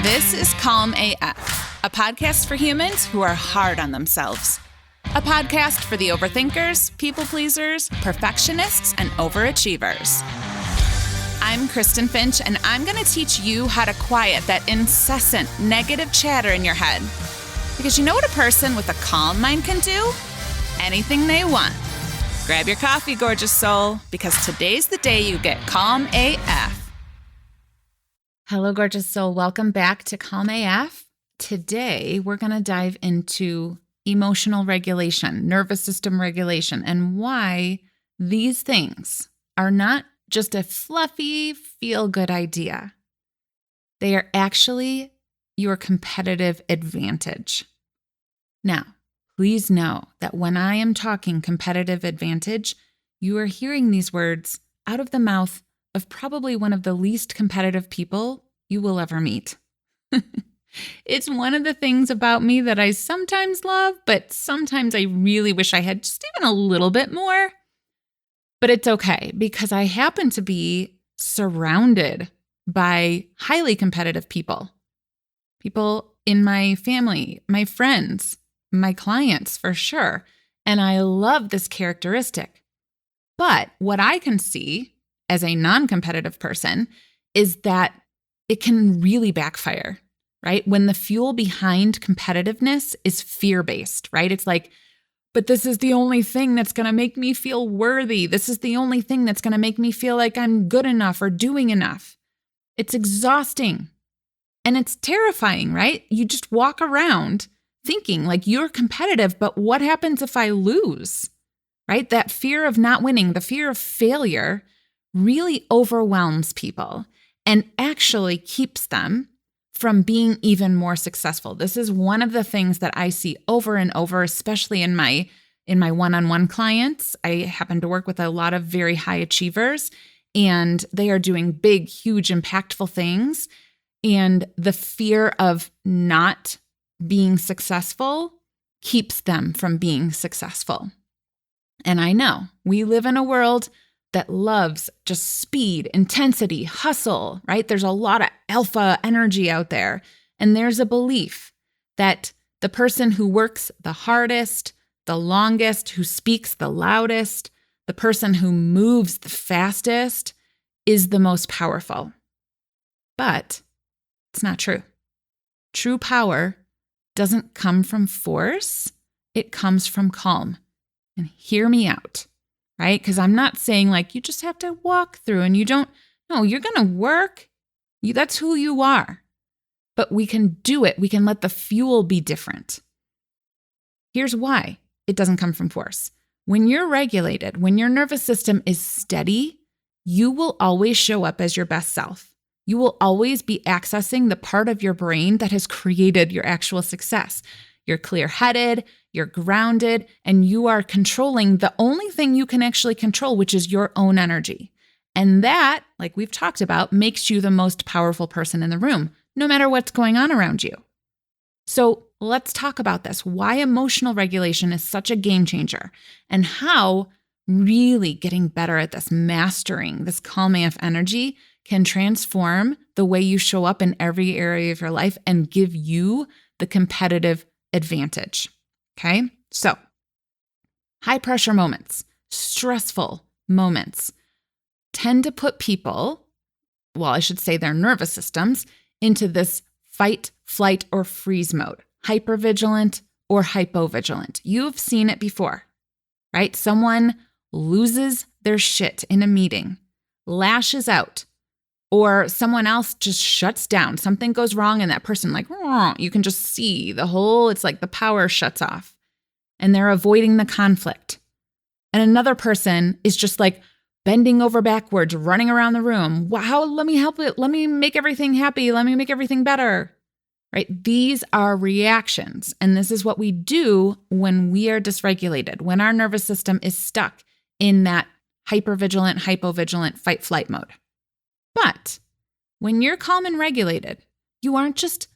This is Calm AF, a podcast for humans who are hard on themselves. A podcast for the overthinkers, people pleasers, perfectionists, and overachievers. I'm Kristen Finch, and I'm going to teach you how to quiet that incessant negative chatter in your head. Because you know what a person with a calm mind can do? Anything they want. Grab your coffee, gorgeous soul, because today's the day you get Calm AF. Hello, gorgeous soul. Welcome back to Calm AF. Today, we're going to dive into emotional regulation, nervous system regulation, and why these things are not just a fluffy, feel-good idea. They are actually your competitive advantage. Now, please know that when I am talking competitive advantage, you are hearing these words out of the mouth of probably one of the least competitive people you will ever meet. It's one of the things about me that I sometimes love, but sometimes I really wish I had just even a little bit more. But it's okay because I happen to be surrounded by highly competitive people. People in my family, my friends, my clients for sure. And I love this characteristic. But what I can see as a non-competitive person is that it can really backfire, right? When the fuel behind competitiveness is fear-based, right? It's like, but this is the only thing that's going to make me feel worthy. This is the only thing that's going to make me feel like I'm good enough or doing enough. It's exhausting and it's terrifying, right? You just walk around thinking like you're competitive, but what happens if I lose, right? That fear of not winning, the fear of failure really overwhelms people and actually keeps them from being even more successful. This is one of the things that I see over and over, especially in my one-on-one clients. I happen to work with a lot of very high achievers, and they are doing big, huge, impactful things. And the fear of not being successful keeps them from being successful. And I know we live in a world that loves just speed, intensity, hustle, right? There's a lot of alpha energy out there. And there's a belief that the person who works the hardest, the longest, who speaks the loudest, the person who moves the fastest is the most powerful. But it's not true. True power doesn't come from force. It comes from calm. And hear me out. Right? Because I'm not saying like you just have to walk through and you don't, no, you're going to work. That's who you are. But we can do it. We can let the fuel be different. Here's why it doesn't come from force. When you're regulated, when your nervous system is steady, you will always show up as your best self. You will always be accessing the part of your brain that has created your actual success. You're clear-headed, you're grounded, and you are controlling the only thing you can actually control, which is your own energy. And that, like we've talked about, makes you the most powerful person in the room, no matter what's going on around you. So let's talk about this, why emotional regulation is such a game changer, and how really getting better at this, mastering this Calm AF energy can transform the way you show up in every area of your life and give you the competitive advantage. Okay? So, high pressure moments, stressful moments tend to put people, well, I should say their nervous systems, into this fight, flight, or freeze mode, hypervigilant or hypovigilant. You've seen it before, right? Someone loses their shit in a meeting, lashes out, or someone else just shuts down. Something goes wrong and that person like, you can just see the whole, it's like the power shuts off and they're avoiding the conflict. And another person is just like bending over backwards, running around the room. Wow, let me help it. Let me make everything happy. Let me make everything better, right? These are reactions. And this is what we do when we are dysregulated, when our nervous system is stuck in that hypervigilant, hypovigilant fight flight mode. But when you're calm and regulated, you aren't just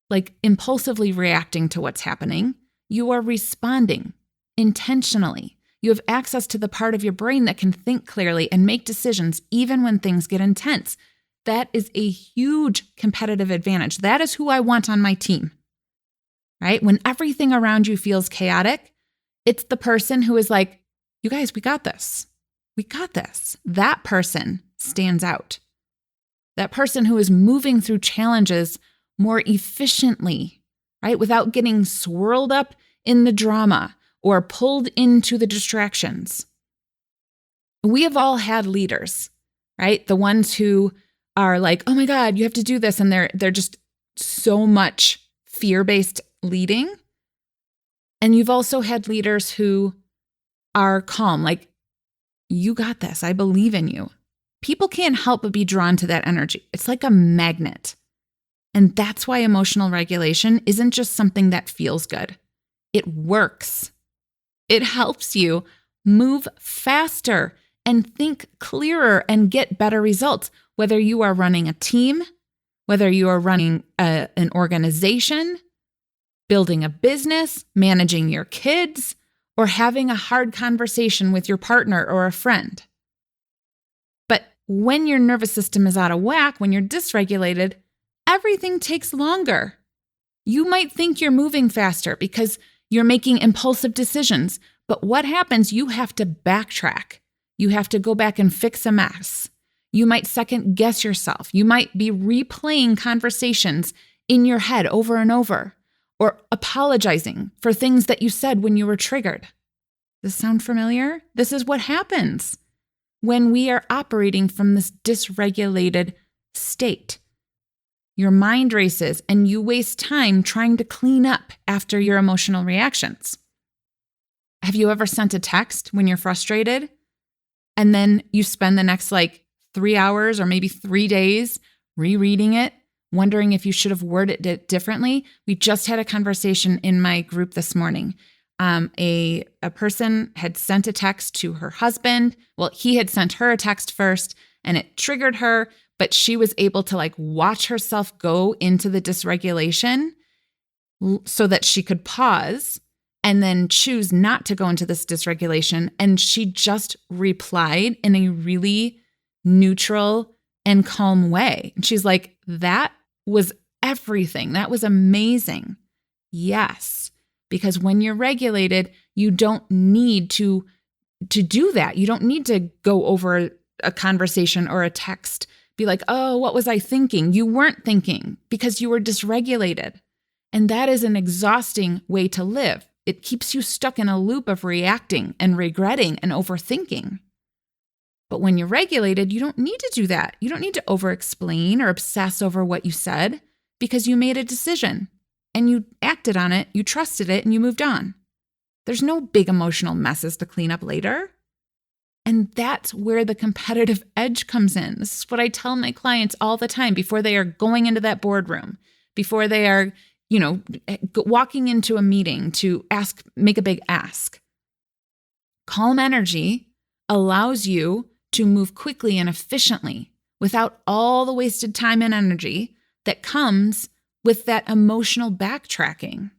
like impulsively reacting to what's happening. You are responding intentionally. You have access to the part of your brain that can think clearly and make decisions even when things get intense. That is a huge competitive advantage. That is who I want on my team, right? When everything around you feels chaotic, it's the person who is like, you guys, we got this. We got this. That person stands out. That person who is moving through challenges more efficiently, right? Without getting swirled up in the drama or pulled into the distractions. We have all had leaders, right? The ones who are like, oh my God, you have to do this. And they're just so much fear-based leading. And you've also had leaders who are calm, like, you got this. I believe in you. People can't help but be drawn to that energy. It's like a magnet. And that's why emotional regulation isn't just something that feels good. It works. It helps you move faster and think clearer and get better results, whether you are running a team, whether you are running an organization, building a business, managing your kids, or having a hard conversation with your partner or a friend. But when your nervous system is out of whack, when you're dysregulated, everything takes longer. You might think you're moving faster because you're making impulsive decisions, but what happens? You have to backtrack. You have to go back and fix a mess. You might second guess yourself. You might be replaying conversations in your head over and over, or apologizing for things that you said when you were triggered. Does this sound familiar? This is what happens when we are operating from this dysregulated state. Your mind races and you waste time trying to clean up after your emotional reactions. Have you ever sent a text when you're frustrated and then you spend the next 3 hours or maybe 3 days rereading it, wondering if you should have worded it differently? We just had a conversation in my group this morning. A person had sent a text to her husband. Well, he had sent her a text first and it triggered her, but she was able to watch herself go into the dysregulation so that she could pause and then choose not to go into this dysregulation. And she just replied in a really neutral and calm way. And she's like, that was everything. That was amazing. Yes, because when you're regulated, you don't need to do that. You don't need to go over a conversation or a text, be like, oh, what was I thinking? You weren't thinking because you were dysregulated. And that is an exhausting way to live. It keeps you stuck in a loop of reacting and regretting and overthinking. But when you're regulated, you don't need to do that. You don't need to over-explain or obsess over what you said because you made a decision and you acted on it, you trusted it, and you moved on. There's no big emotional messes to clean up later. And that's where the competitive edge comes in. This is what I tell my clients all the time before they are going into that boardroom, before they are, walking into a meeting to make a big ask. Calm energy allows you to move quickly and efficiently without all the wasted time and energy that comes with that emotional backtracking.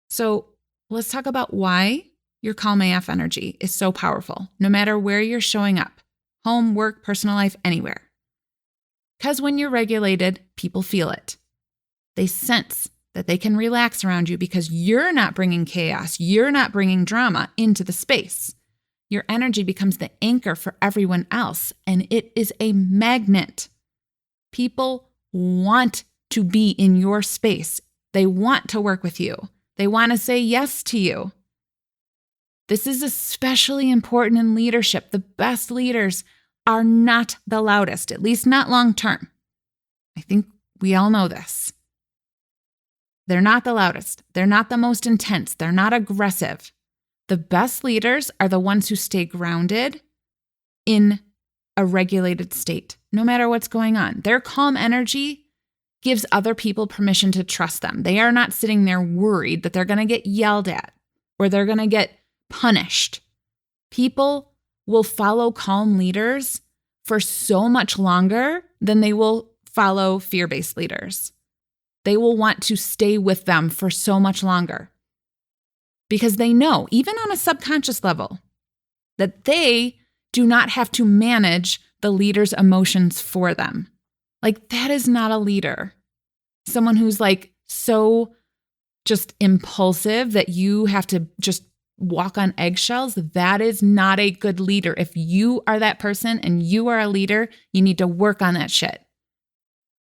So let's talk about why your calm AF energy is so powerful, no matter where you're showing up, home, work, personal life, anywhere. Because when you're regulated, people feel it. They sense that they can relax around you because you're not bringing chaos, you're not bringing drama into the space. Your energy becomes the anchor for everyone else, and it is a magnet. People want to be in your space. They want to work with you. They want to say yes to you. This is especially important in leadership. The best leaders are not the loudest, at least not long term. I think we all know this. They're not the loudest. They're not the most intense. They're not aggressive. The best leaders are the ones who stay grounded in a regulated state, no matter what's going on. Their calm energy gives other people permission to trust them. They are not sitting there worried that they're going to get yelled at or they're going to get punished. People will follow calm leaders for so much longer than they will follow fear-based leaders. They will want to stay with them for so much longer because they know, even on a subconscious level, that they do not have to manage the leader's emotions for them. Like, that is not a leader. Someone who's like so just impulsive that you have to just walk on eggshells, that is not a good leader. If you are that person and you are a leader, you need to work on that shit.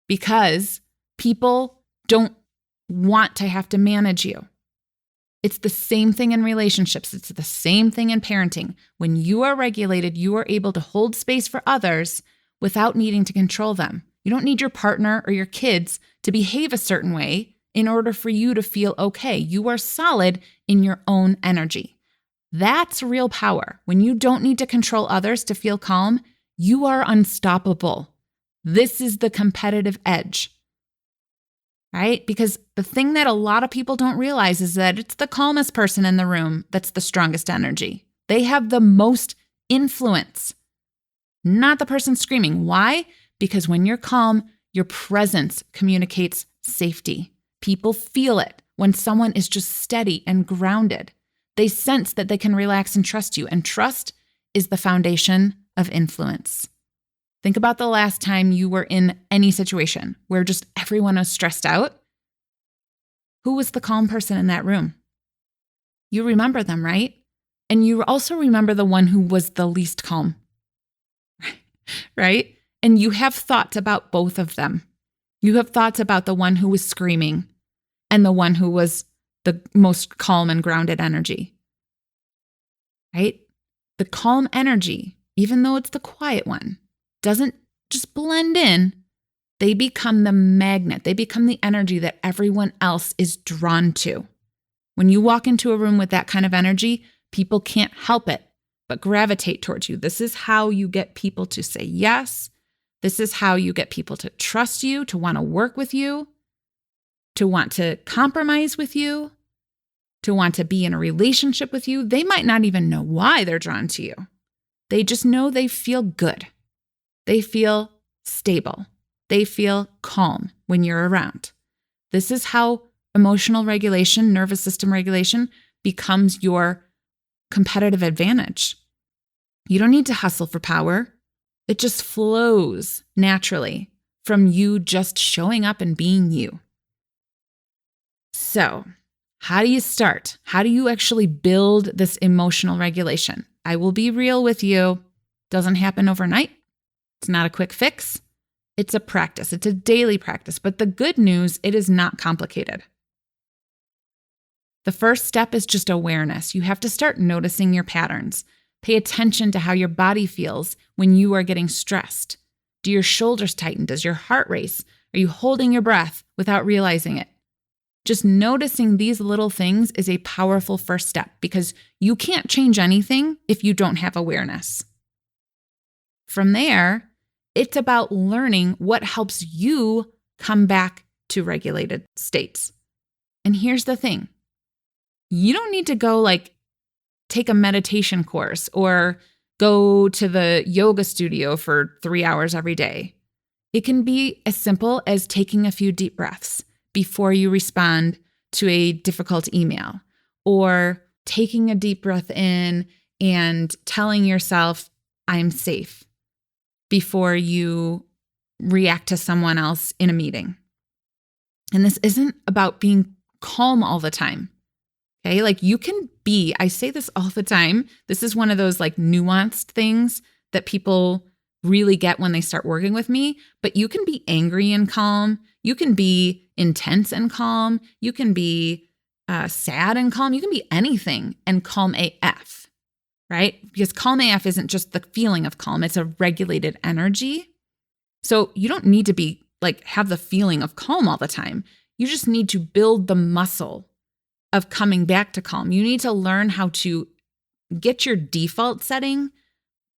Because people don't want to have to manage you. It's the same thing in relationships. It's the same thing in parenting. When you are regulated, you are able to hold space for others without needing to control them. You don't need your partner or your kids to behave a certain way in order for you to feel okay. You are solid in your own energy. That's real power. When you don't need to control others to feel calm, you are unstoppable. This is the competitive edge, right? Because the thing that a lot of people don't realize is that it's the calmest person in the room that's the strongest energy. They have the most influence, not the person screaming. Why? Because when you're calm, your presence communicates safety. People feel it when someone is just steady and grounded. They sense that they can relax and trust you, and trust is the foundation of influence. Think about the last time you were in any situation where just everyone was stressed out. Who was the calm person in that room? You remember them, right? And you also remember the one who was the least calm, right? And you have thoughts about both of them. You have thoughts about the one who was screaming and the one who was the most calm and grounded energy, right? The calm energy, even though it's the quiet one, doesn't just blend in. They become the magnet. They become the energy that everyone else is drawn to. When you walk into a room with that kind of energy, people can't help it but gravitate towards you. This is how you get people to say yes. This is how you get people to trust you, to want to work with you, to want to compromise with you, to want to be in a relationship with you. They might not even know why they're drawn to you. They just know they feel good. They feel stable. They feel calm when you're around. This is how emotional regulation, nervous system regulation becomes your competitive advantage. You don't need to hustle for power. It just flows naturally from you just showing up and being you. So, how do you start? How do you actually build this emotional regulation? I will be real with you. Doesn't happen overnight. It's not a quick fix. It's a practice. It's a daily practice. But the good news, it is not complicated. The first step is just awareness. You have to start noticing your patterns. Pay attention to how your body feels when you are getting stressed. Do your shoulders tighten? Does your heart race? Are you holding your breath without realizing it? Just noticing these little things is a powerful first step because you can't change anything if you don't have awareness. From there, it's about learning what helps you come back to regulated states. And here's the thing. You don't need to go take a meditation course or go to the yoga studio for 3 hours every day. It can be as simple as taking a few deep breaths before you respond to a difficult email, or taking a deep breath in and telling yourself, I'm safe, before you react to someone else in a meeting. And this isn't about being calm all the time. Okay, you can be, I say this all the time, this is one of those nuanced things that people really get when they start working with me, but you can be angry and calm, you can be intense and calm, you can be sad and calm, you can be anything and calm AF, right? Because calm AF isn't just the feeling of calm, it's a regulated energy. So you don't need to be have the feeling of calm all the time. You just need to build the muscle of coming back to calm. You need to learn how to get your default setting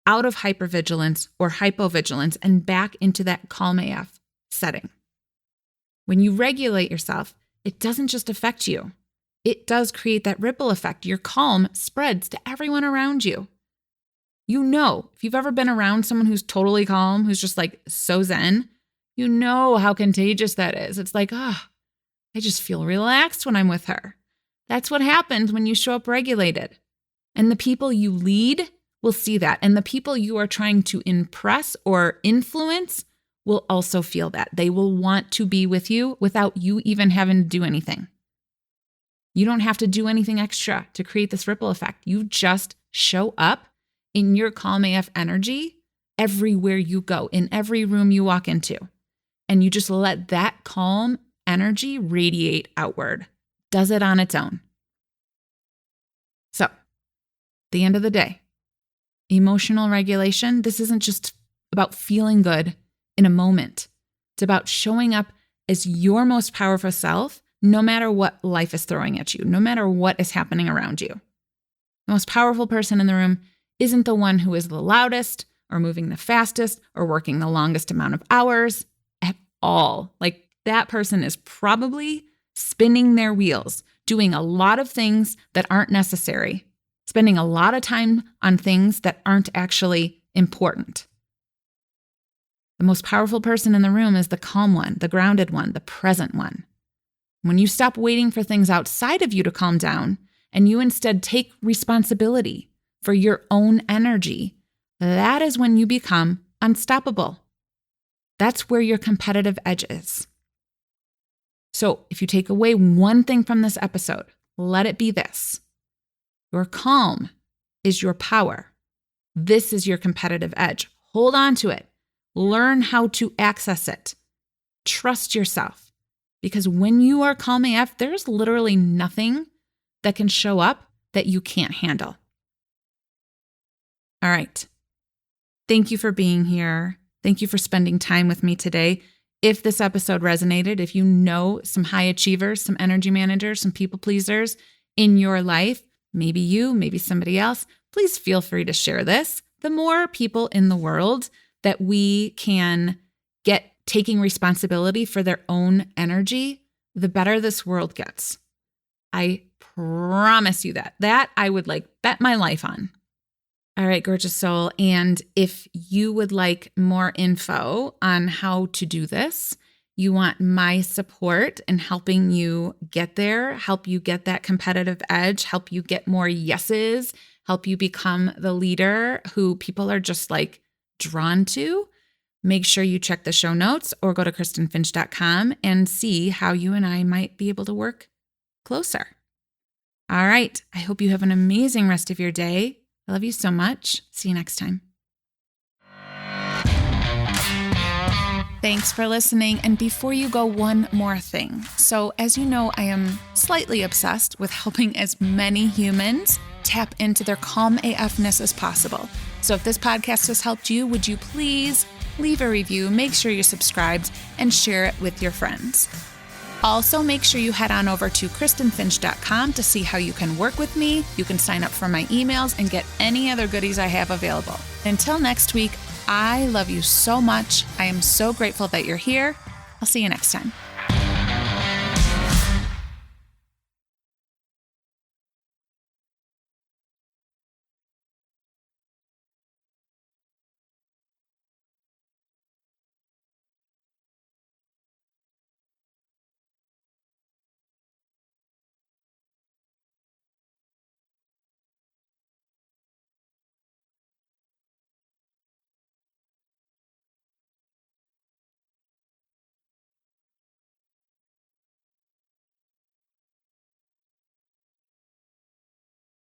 out of hypervigilance or hypovigilance and back into that calm AF setting. When you regulate yourself, it doesn't just affect you. It does create that ripple effect. Your calm spreads to everyone around you. You know, if you've ever been around someone who's totally calm, who's just so zen, you know how contagious that is. It's I just feel relaxed when I'm with her. That's what happens when you show up regulated. And the people you lead will see that. And the people you are trying to impress or influence will also feel that. They will want to be with you without you even having to do anything. You don't have to do anything extra to create this ripple effect. You just show up in your calm AF energy everywhere you go, in every room you walk into. And you just let that calm energy radiate outward. Does it on its own. So, at the end of the day, emotional regulation, this isn't just about feeling good in a moment. It's about showing up as your most powerful self, no matter what life is throwing at you, no matter what is happening around you. The most powerful person in the room isn't the one who is the loudest or moving the fastest or working the longest amount of hours at all. Like, that person is probably spinning their wheels, doing a lot of things that aren't necessary, spending a lot of time on things that aren't actually important. The most powerful person in the room is the calm one, the grounded one, the present one. When you stop waiting for things outside of you to calm down and you instead take responsibility for your own energy, that is when you become unstoppable. That's where your competitive edge is. So if you take away one thing from this episode, let it be this. Your calm is your power. This is your competitive edge. Hold on to it. Learn how to access it. Trust yourself. Because when you are calm AF, there's literally nothing that can show up that you can't handle. All right. Thank you for being here. Thank you for spending time with me today. If this episode resonated, if you know some high achievers, some energy managers, some people pleasers in your life, maybe you, maybe somebody else, please feel free to share this. The more people in the world that we can get taking responsibility for their own energy, the better this world gets. I promise you that. That I would bet my life on. All right, gorgeous soul. And if you would like more info on how to do this, you want my support in helping you get there, help you get that competitive edge, help you get more yeses, help you become the leader who people are just drawn to, make sure you check the show notes or go to KristenFinch.com and see how you and I might be able to work closer. All right. I hope you have an amazing rest of your day. I love you so much. See you next time. Thanks for listening. And before you go, one more thing. So as you know, I am slightly obsessed with helping as many humans tap into their calm AFness as possible. So if this podcast has helped you, would you please leave a review, make sure you're subscribed, and share it with your friends. Also, make sure you head on over to KristenFinch.com to see how you can work with me. You can sign up for my emails and get any other goodies I have available. Until next week, I love you so much. I am so grateful that you're here. I'll see you next time.